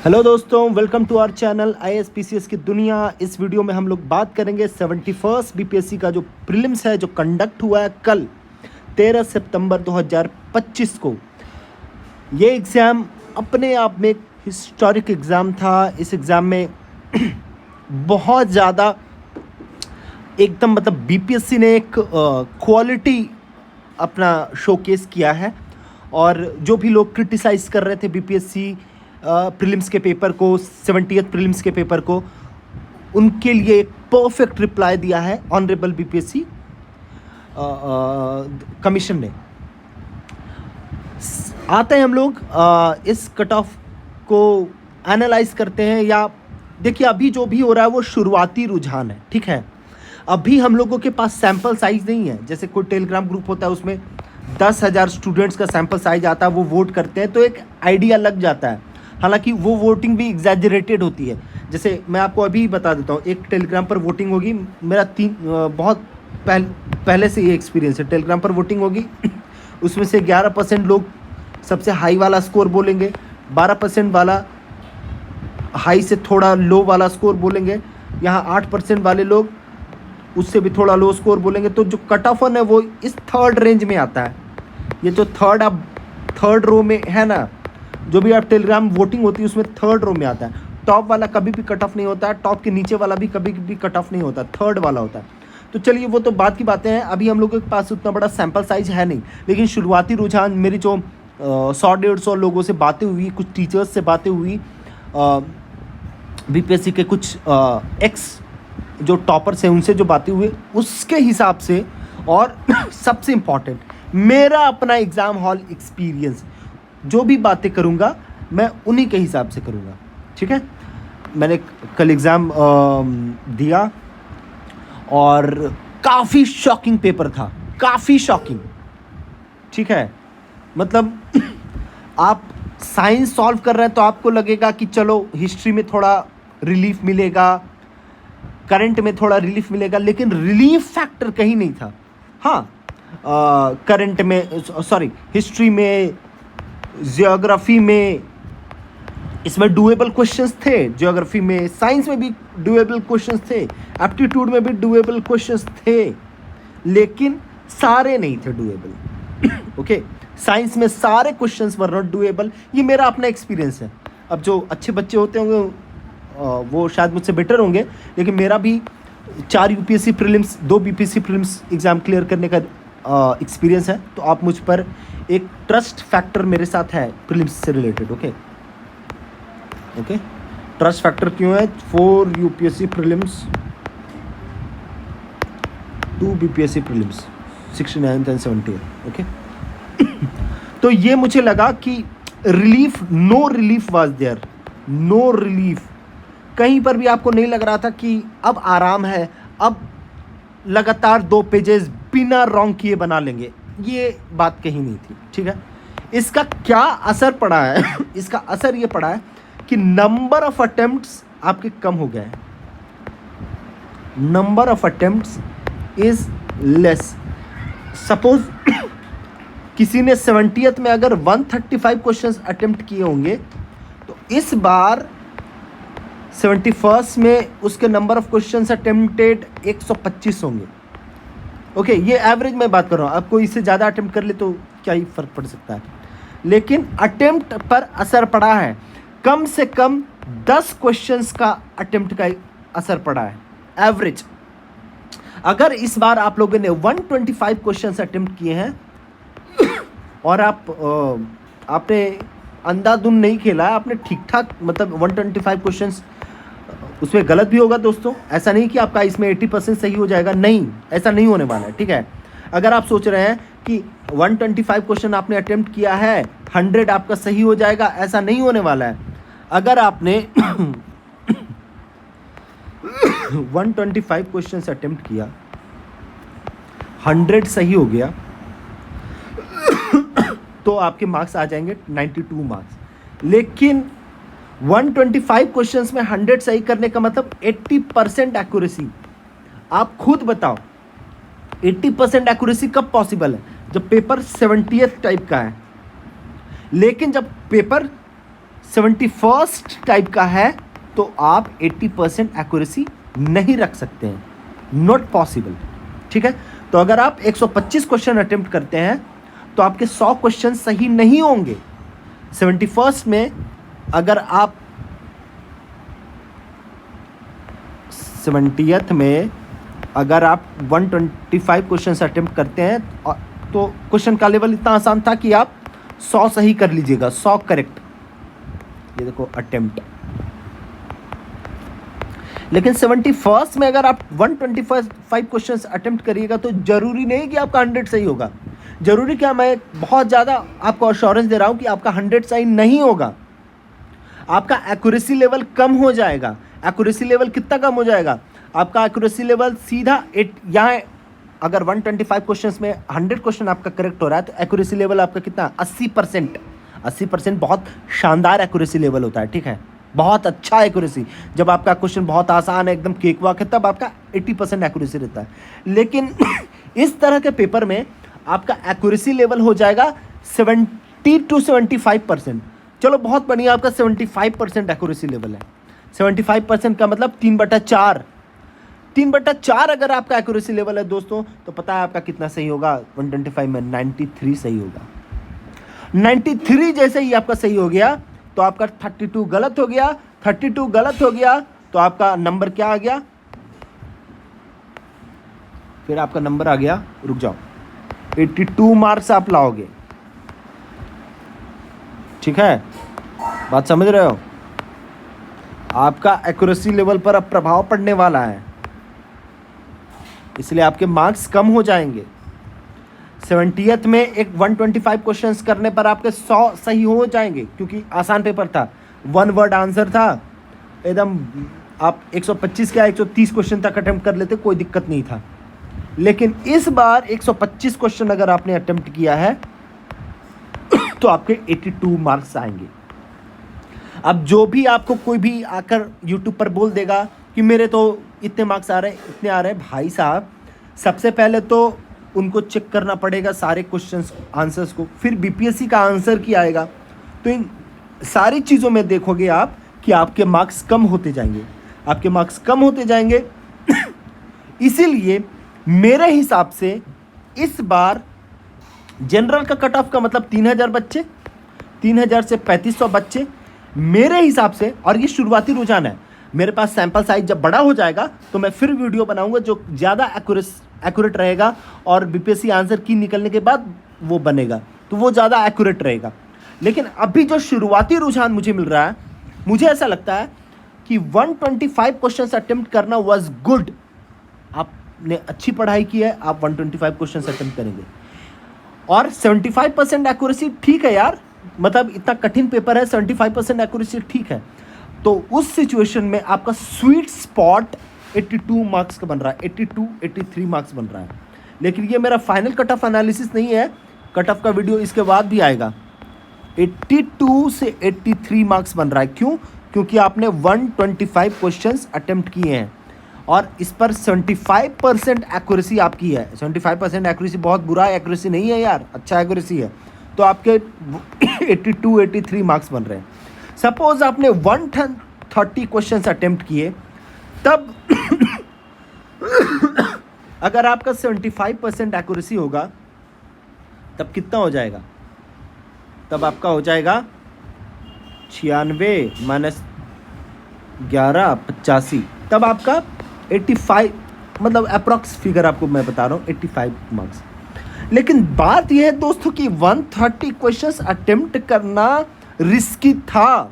Hello दोस्तों, welcome to our channel IAS-PCS की दुनिया। इस वीडियो में हम लोग बात करेंगे 71st BPSC का जो प्रीलिम्स है, जो कंडक्ट हुआ है कल 13 सितंबर 2025 को। ये एग्ज़ाम अपने आप में एक हिस्टोरिक एग्ज़ाम था। इस एग्ज़ाम में बहुत ज़्यादा एकदम मतलब BPSC ने एक क्वालिटी अपना शोकेस किया है। और जो भी लोग क्रिटिसाइज़ कर रहे थे BPSC प्रीलिम्स के पेपर को, 70th प्रीलिम्स के पेपर को, उनके लिए एक परफेक्ट रिप्लाई दिया है ऑनरेबल BPSC कमीशन ने। आते हैं हम लोग इस कट ऑफ को एनालाइज करते हैं। या देखिए, अभी जो भी हो रहा है वो शुरुआती रुझान है, ठीक है। अभी हम लोगों के पास सैम्पल साइज नहीं है। जैसे कोई टेलीग्राम ग्रुप होता है, उसमें 10,000 स्टूडेंट्स का सैम्पल साइज आता है, वो वोट करते हैं तो एक आइडिया लग जाता है। हालांकि वो वोटिंग भी एग्जैजरेटेड होती है। जैसे मैं आपको अभी बता देता हूँ, एक टेलीग्राम पर वोटिंग होगी। मेरा बहुत पहले से ये एक्सपीरियंस है। टेलीग्राम पर वोटिंग होगी, उसमें से 11% लोग सबसे हाई वाला स्कोर बोलेंगे, 12% वाला हाई से थोड़ा लो वाला स्कोर बोलेंगे, यहाँ 8% वाले लोग उससे भी थोड़ा लो स्कोर बोलेंगे। तो जो कट ऑफ है वो इस थर्ड रेंज में आता है। ये जो थर्ड रो में है ना, जो भी आप टेलीग्राम वोटिंग होती है उसमें थर्ड रो में आता है। टॉप वाला कभी भी कट ऑफ नहीं होता है, टॉप के नीचे वाला भी कभी भी कट ऑफ नहीं होता, थर्ड वाला होता है। तो चलिए, वो तो बात की बातें हैं। अभी हम लोगों के पास उतना बड़ा सैम्पल साइज है नहीं, लेकिन शुरुआती रुझान मेरी जो 100-150 लोगों से बातें हुई, कुछ टीचर्स से बातें हुई, BPSC के कुछ एक्स जो टॉपर्स हैं उनसे जो बातें हुई, उसके हिसाब से, और सबसे इम्पॉर्टेंट मेरा अपना एग्ज़ाम हॉल एक्सपीरियंस, जो भी बातें करूँगा मैं उन्हीं के हिसाब से करूँगा, ठीक है। मैंने कल एग्ज़ाम दिया और काफ़ी शॉकिंग पेपर था, काफ़ी शॉकिंग, ठीक है। मतलब आप साइंस सॉल्व कर रहे हैं तो आपको लगेगा कि चलो हिस्ट्री में थोड़ा रिलीफ मिलेगा, करंट में थोड़ा रिलीफ मिलेगा, लेकिन रिलीफ फैक्टर कहीं नहीं था। हाँ, करंट में, सॉरी, हिस्ट्री में, जियोग्राफी में, इसमें डुएबल क्वेश्चंस थे। जियोग्राफी में, साइंस में भी डुएबल क्वेश्चंस थे, एप्टीट्यूड में भी डुएबल क्वेश्चंस थे, लेकिन सारे नहीं थे डुएबल। ओके, साइंस में सारे क्वेश्चंस वर नॉट डुएबल। ये मेरा अपना एक्सपीरियंस है। अब जो अच्छे बच्चे होते होंगे वो शायद मुझसे बेटर होंगे, लेकिन मेरा भी 4 UPSC prelims, 2 BPSC prelims exam clear करने का एक्सपीरियंस है। तो आप मुझ पर एक ट्रस्ट फैक्टर मेरे साथ है प्रीलिम्स से रिलेटेड। ओके, ट्रस्ट फैक्टर क्यों है? 4 UPSC prelims, 2 BPSC prelims, 69th and 70th। Okay, तो ये मुझे लगा कि relief, no relief was there, no relief. कहीं पर भी आपको नहीं लग रहा था कि अब आराम है, अब लगातार 2 पेजेस बिना रॉन्ग किए बना लेंगे। ये बात कहीं नहीं थी, ठीक है। इसका क्या असर पड़ा है? इसका असर ये पड़ा है कि नंबर ऑफ अटेम्प्ट्स आपके कम हो गए हैं। Number of attempts is less. Suppose किसी ने 70th में अगर 135 क्वेश्चंस अटेम्प्ट किए होंगे, तो इस बार 71st में उसके नंबर ऑफ क्वेश्चंस अटेम्प्टेड 125 होंगे। ओके, ये एवरेज में बात कर रहा हूँ। अब कोई इससे ज़्यादा अटेम्प्ट कर ले तो क्या ही फ़र्क पड़ सकता है, लेकिन अटेम्प्ट पर असर पड़ा है। कम से कम 10 क्वेश्चंस का अटेम्प्ट का असर पड़ा है, एवरेज। अगर इस बार आप लोगों ने 125 क्वेश्चंस अटेम्प्ट किए हैं और आपने अंधाधुन नहीं खेला, आपने ठीक ठाक, मतलब 125 क्वेश्चंस, उसमें गलत भी होगा दोस्तों। ऐसा नहीं कि आपका इसमें 80% सही हो जाएगा, नहीं, ऐसा नहीं होने वाला है, ठीक है। अगर आप सोच रहे हैं कि 125 क्वेश्चन आपने अटेम्प्ट किया है, 100 आपका सही हो जाएगा, ऐसा नहीं होने वाला है। अगर आपने 125 क्वेश्चन अटेम्प्ट किया, 100 सही हो गया, तो आपके मार्क्स आ जाएंगे 92 मार्क्स। लेकिन 125 क्वेश्चंस में 100 सही करने का मतलब 80% एक्यूरेसी। आप खुद बताओ, 80% एक्यूरेसी कब पॉसिबल है? जब पेपर 70th टाइप का है। लेकिन जब पेपर 71st टाइप का है तो आप 80% एक्यूरेसी नहीं रख सकते हैं, नॉट पॉसिबल। ठीक है, तो अगर आप 125 क्वेश्चन अटेम्प्ट करते हैं तो आपके 100 क्वेश्चन सही नहीं होंगे। 71st में अगर आप 70th में अगर आप 125 क्वेश्चन अटेम्प्ट करते हैं तो क्वेश्चन का लेवल इतना आसान था कि आप 100 सही कर लीजिएगा, 100 करेक्ट। ये देखो अटेम्प्ट। लेकिन 71st में अगर आप 125 क्वेश्चन अटेम्प्ट करिएगा तो जरूरी नहीं कि आपका 100 सही होगा। जरूरी क्या, मैं बहुत ज़्यादा आपको अश्योरेंस दे रहा हूँ कि आपका 100 सही नहीं होगा, आपका एक्यूरेसी लेवल कम हो जाएगा। एक्यूरेसी लेवल कितना कम हो जाएगा? आपका एक्यूरेसी लेवल सीधा यहाँ अगर 125 क्वेश्चंस में 100 क्वेश्चन आपका करेक्ट हो रहा है तो एक्यूरेसी लेवल आपका कितना? 80%। 80% बहुत शानदार एक्यूरेसी लेवल होता है। ठीक है, बहुत अच्छा एक्यूरेसी। जब आपका क्वेश्चन बहुत आसान है, एकदम केक वाक है, तब आपका 80% एक्यूरेसी रहता है। लेकिन इस तरह के पेपर में आपका एक्यूरेसी लेवल हो जाएगा 70 to 75%। चलो बहुत बढ़िया, आपका 75% एक्यूरेसी लेवल है। 75% का मतलब 3/4। 3/4 अगर आपका एक्यूरेसी लेवल है दोस्तों, तो पता है आपका कितना सही होगा? 125 में 93 सही होगा। 93 जैसे ही आपका सही हो गया तो आपका 32 गलत हो गया। 32 गलत हो गया तो आपका नंबर क्या आ गया? फिर आपका नंबर आ गया, रुक जाओ, 82 मार्क्स आप लाओगे। ठीक है, बात समझ रहे हो? आपका एक्यूरेसी लेवल पर अब प्रभाव पड़ने वाला है, इसलिए आपके मार्क्स कम हो जाएंगे। 70th में एक 125 क्वेश्चंस करने पर आपके 100 सही हो जाएंगे, क्योंकि आसान पेपर था, 1 वर्ड आंसर था एकदम। आप 125 क्या 130 क्वेश्चन तक अटेम्प्ट कर लेते, कोई दिक्कत नहीं था। लेकिन इस बार 125 क्वेश्चन अगर आपने अटेम्प्ट किया है तो आपके 82 मार्क्स आएंगे। अब जो भी आपको कोई भी आकर यूट्यूब पर बोल देगा कि मेरे तो इतने मार्क्स आ रहे हैं, इतने आ रहे हैं, भाई साहब सबसे पहले तो उनको चेक करना पड़ेगा सारे क्वेश्चंस आंसर्स को, फिर बीपीएससी का आंसर की आएगा। तो इन सारी चीज़ों में देखोगे आप कि आपके मार्क्स कम होते जाएंगे, आपके मार्क्स कम होते जाएंगे। इसीलिए मेरे हिसाब से इस बार जनरल का कट ऑफ का मतलब 3000 बच्चे, 3000 से 3500 बच्चे मेरे हिसाब से। और ये शुरुआती रुझान है, मेरे पास सैंपल साइज जब बड़ा हो जाएगा तो मैं फिर वीडियो बनाऊंगा जो ज़्यादा एक्यूरेट रहेगा, और बीपीएससी आंसर की निकलने के बाद वो बनेगा तो वो ज़्यादा एक्यूरेट रहेगा। लेकिन अभी जो शुरुआती रुझान मुझे मिल रहा है, मुझे ऐसा लगता है कि 125 क्वेश्चन अटेम्प्ट करना वॉज गुड। आपने अच्छी पढ़ाई की है, आप 125 क्वेश्चन अटेम्प्ट करेंगे। और 75% एक्यूरेसी ठीक है यार, मतलब इतना कठिन पेपर है, 75% एक्यूरेसी ठीक है। तो उस सिचुएशन में आपका स्वीट स्पॉट 82 मार्क्स का बन रहा है, 82 83 मार्क्स बन रहा है। लेकिन ये मेरा फाइनल कट ऑफ एनालिसिस नहीं है, कट ऑफ का वीडियो इसके बाद भी आएगा। 82 से 83 मार्क्स बन रहा है। क्यों? क्योंकि आपने 125 क्वेश्चंस अटेम्प्ट किए हैं और इस पर 75% एक्यूरेसी आपकी है। 75% एक्यूरेसी बहुत बुरा एक्यूरेसी नहीं है यार, अच्छा एक्यूरेसी है। तो आपके 82 83 मार्क्स बन रहे हैं। सपोज आपने 130 क्वेश्चंस अटेम्प्ट किए, तब अगर आपका 75% एक्यूरेसी होगा तब कितना हो जाएगा? तब आपका हो जाएगा 96 माइनस 11 85, तब आपका 85, मतलब अप्रॉक्स फिगर आपको मैं बता रहा हूँ 85 मार्क्स। लेकिन बात यह है दोस्तों कि 130 क्वेश्चंस अटेम्प्ट करना रिस्की था।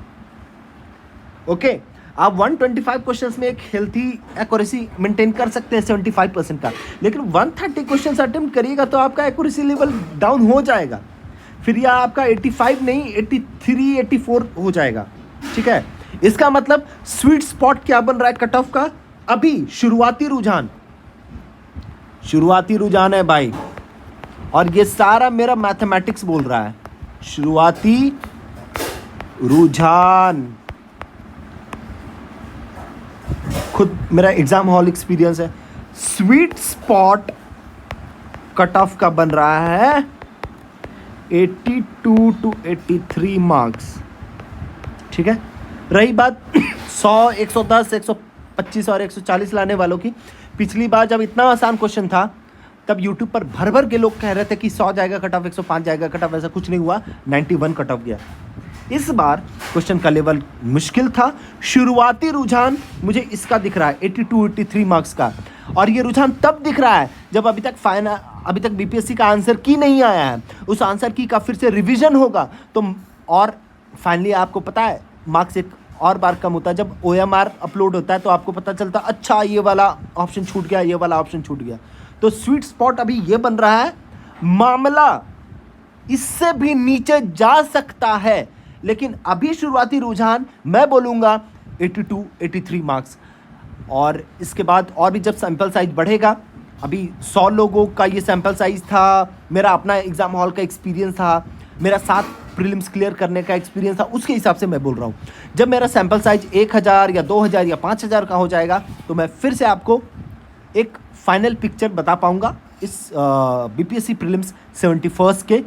ओके, आप 125 क्वेश्चंस में एक हेल्थी एक्यूरेसी मेंटेन कर सकते हैं 75% का, लेकिन 130 क्वेश्चंस अटेम्प्ट करिएगा तो आपका एक्यूरेसी लेवल डाउन हो जाएगा। फिर यह आपका 85 नहीं 83 84 हो जाएगा। ठीक है, इसका मतलब स्वीट स्पॉट क्या बन रहा है कट ऑफ का? अभी शुरुआती रुझान है भाई, और ये सारा मेरा मैथमेटिक्स बोल रहा है, शुरुआती रुझान। खुद मेरा एग्जाम हॉल एक्सपीरियंस है। स्वीट स्पॉट कट ऑफ का बन रहा है 82 to 83 मार्क्स। ठीक है। रही बात 100, 110, 125 और 140 लाने वालों की, पिछली बार जब इतना आसान क्वेश्चन था तब यूट्यूब पर भर भर के लोग कह रहे थे कि 100 जाएगा कट ऑफ, 105 जाएगा कट ऑफ, ऐसा कुछ नहीं हुआ, 91 कट ऑफ गया। इस बार क्वेश्चन का लेवल मुश्किल था। शुरुआती रुझान मुझे इसका दिख रहा है 82, 83 मार्क्स का, और ये रुझान तब दिख रहा है जब अभी तक बीपीएससी का आंसर की नहीं आया है। उस आंसर की का फिर से रिवीजन होगा तो, और फाइनली आपको पता है मार्क्स एक और बार कम होता है जब OMR अपलोड होता है, तो आपको पता चलता अच्छा ये वाला ऑप्शन छूट गया, ये वाला ऑप्शन छूट गया। तो स्वीट स्पॉट अभी ये बन रहा है, मामला इससे भी नीचे जा सकता है, लेकिन अभी शुरुआती रुझान मैं बोलूँगा 82, 83 मार्क्स। और इसके बाद और भी जब सैंपल साइज बढ़ेगा, अभी 100 लोगों का ये सैंपल साइज था, मेरा अपना एग्ज़ाम हॉल का एक्सपीरियंस था, मेरा 7 प्रीलिम्स क्लियर करने का एक्सपीरियंस था, उसके हिसाब से मैं बोल रहा हूँ। जब मेरा सैंपल साइज 1000 या 2000 या 5000 का हो जाएगा तो मैं फिर से आपको एक फाइनल पिक्चर बता पाऊँगा इस बीपीएससी प्रीलिम्स 71 के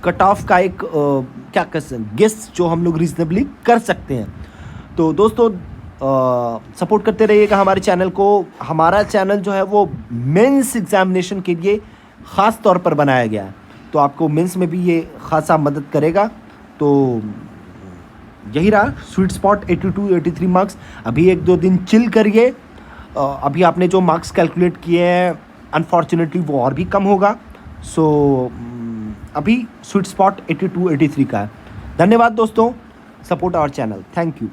कट ऑफ का एक क्या कह सकते हैं गेस जो हम लोग रीजनेबली कर सकते हैं। तो दोस्तों सपोर्ट करते रहिएगा हमारे चैनल को। हमारा चैनल जो है वो मेंस एग्जामिनेशन के लिए ख़ास तौर पर बनाया गया है, तो आपको मेंस में भी ये खासा मदद करेगा। तो यही रहा स्वीट स्पॉट 82, 83 मार्क्स। अभी 1-2 दिन चिल करिए। अभी आपने जो मार्क्स कैलकुलेट किए हैं अनफॉर्चुनेटली वो और भी कम होगा। सो अभी स्वीट स्पॉट 82, 83 का है। धन्यवाद दोस्तों, support our channel. Thank you.